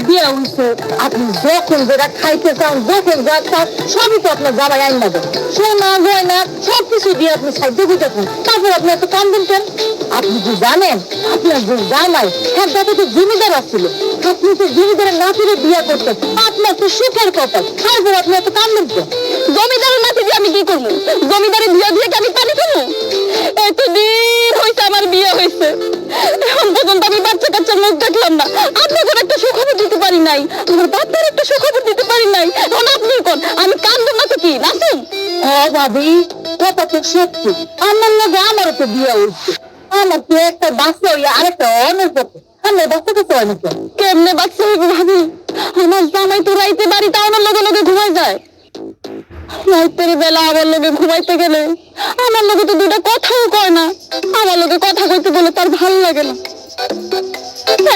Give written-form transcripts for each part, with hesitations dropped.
বিয়ে হইছে, আপনি যখন যেটা খাইতে চান, যখন যা চান, সবই তো আপনার জামাই আইন নেবেন। সোনা গয়না সবকিছু দিয়ে আপনি সাহায্য করতেছেন, তারপর আপনি এত কান্দেন কেন? আপনি কি জানেন আপনার যে জামাই এক দাদা তো জমিদার আসছিল, আপনি তো জমিদারের নাতিরে বিয়ে করতেন, আপনার তো সুখের কথা, তারপর আপনি এত কান্দেন কেন? জমিদারের নাতি দিয়ে আমি কি করবো? জমিদারের বিয়ে দিয়ে কি আমি পানি খাবো? এতদিন হয়েছে আমার বিয়ে হয়েছে, এখন পর্যন্ত আমি বাচ্চা কাচ্চার মুখ দেখলাম না। আপনাদের একটা সুখবর দিতে পারি নাই, আমার বাচ্চার একটা সুখবর দিতে পারি নাই। এখন আপনি কোন আমি কান্দব না তো কি নাচুন? হ্যাঁ ভাবি, কথা তো সত্যি, আমার লাগে আমারও তো বিয়ে হয়েছে, আমার তো একটা বাচ্চা হইয়া আরেকটা অনেক কথা, আমার বাচ্চা কাছে অনেক। কেমনে বাচ্চা হইব ভাবি? আমার জামাই তো রাইতে বাড়িতে আমার লগে লগে ঘুমাই যায়। রাইতের বেলা আমার লগে ঘুমাইতে গেলে আমার লগে তো দুটা কথাও কয় না। আমার লগে কথা কইতে বলে তার ভালো লাগে না।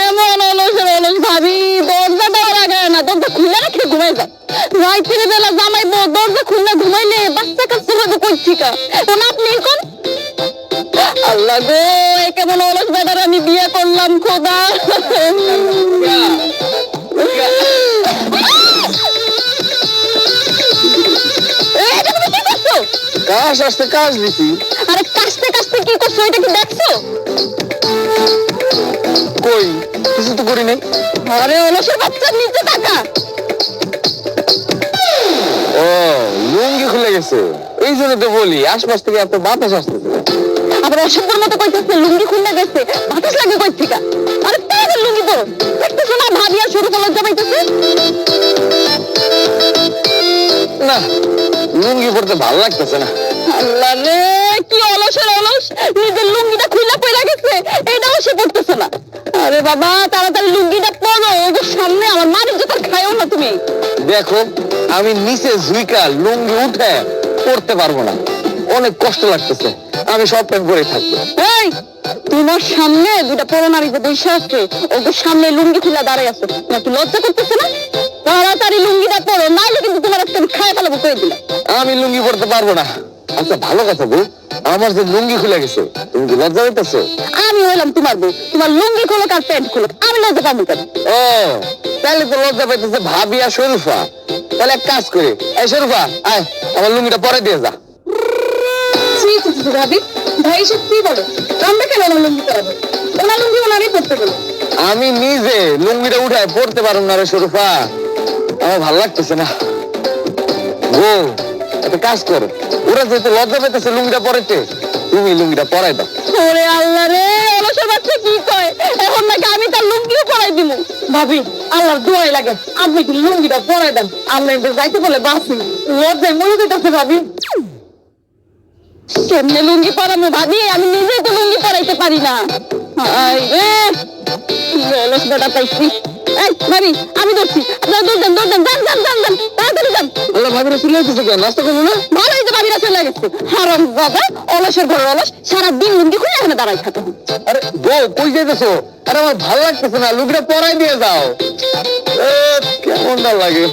এমন অলসের অলস ভাবি, দরজা দেওয়ার আগে না, দরজা খুলে রেখে ঘুমাই যায়। রাইতের বেলা জামাই বউ দরজা খুলে ঘুমাইলে বাচ্চা কাচ্চা হবে কই থেকে? এখন আপনি কোন? আল্লাহ গো, এ কেমন অলস বেটার আমি বিয়ে করলাম খোদা। কাজ আসতে কাজ দিছি। আরে কাশতে কাশতে কি করছো এটা কি দেখছো? কই কিছু তো করি নাই। আরে অলসের বাচ্চার নিচে টাকা। ও লুঙ্গি খুলে গেছে, এই জন্য তো বলি আশপাশ থেকে এত বাতাস আসতেছে। আবার অসভ্যর মতো কইতেছে লুঙ্গি খুলে গেছে, বাতাস লাগে কই থেকে? আরে তাদের লুঙ্গি তো দেখতেছো না ভাবি আর শুরু করে লজ্জা পাইতেছে। না লুঙ্গি পরতে ভালো লাগতেছে না। আল্লাহ রে, কি অলসের অলস, নিজের লুঙ্গিটা খুলে পড়ে গেছে, এটাও সে পড়তেছে না। আরে বাবা তাড়াতাড়ি লুঙ্গিটা পরো, ওদের সামনে আমার মানিক জোতা খায়ও না তুমি। দেখো আমি নিচে ঝুইকা লুঙ্গি উঠে পড়তে পারবো না, অনেক কষ্ট লাগতেছে, আমি সব টাইম পরে থাকবো। এই তোমার সামনে দুটা পরো নারী যে বসে আছে, ওদের সামনে লুঙ্গি খুলে দাঁড়ায় আছে, নাকি লজ্জা করতেছে না? তাড়াতাড়ি লুঙ্গিটা পরো, নাইলে কিন্তু তোমার আজকে আমি খায় ফেলাবো করে দিলে। আমি লুঙ্গি পরতে পারবো না। আচ্ছা ভালো কথা বউ, আমার যে লুঙ্গি খুলে গেছে তুমি কি লজ্জা হইতেছো? আমি হইলাম তোমার বউ, তোমার লুঙ্গি খোলো আর প্যান্ট খোলো, আমি লজ্জা পাবো কেন? ও তাহলে তো লজ্জা পাইতেছে ভাবি আর শরীফা। তাহলে এক কাজ করি, এই শরীফা আয় আমার লুঙ্গিটা পরে দিয়ে যা। ভাবি ভাই সব কি বলো? আমরা কেন আমার লুঙ্গি পরাবো? ওনার লুঙ্গি ওনারই পরতে বলো। আমি নিজে লুঙ্গিটা উঠায় পড়তে পারুম না রে শরীফা, আমার ভালো লাগতেছে না। বউ একটা কাজ করো, ওরা যেহেতু লজ্জা পেতেছে লুঙ্গিটা পরেতে, তুমি লুঙ্গিটা পরাই দাও। ওরে আল্লাহ রে, অলসের বাচ্চা কি কয়, এখন নাকি আমি তার লুঙ্গিও পরাই দিব? ভাবি আল্লাহর দোয়াই লাগে, আপনি কি লুঙ্গিটা পরাই দেন, আমরা এদের যাইতে বলে বাসি, লজ্জায় মরে যেতেছে ভাবি। কেমনে লুঙ্গি পরাবো ভাবি, আমি নিজে তো লুঙ্গি পরাইতে পারি না। হায় রে, অলস বেটা পাইছি। এই ভাবি আমি ধরছি, আপনারা দৌড় দেন, যান তাড়াতাড়ি যান। আল্লাহ ভাবিরা চলে যেতেছে কেন, নাস্তা করবো না? ভালোই তো ভাবিরা চলে গেছে, হারাম বাবা, অলসের ঘর অলস, সারাদিন লুঙ্গি খুলে এখানে দাঁড়াই থাকে। আরে বউ কই যাইতেছো? আরে আমার ভালো লাগতেছে না, লুঙ্গিটা পরাই দিয়ে যাও। কেমনটা লাগে।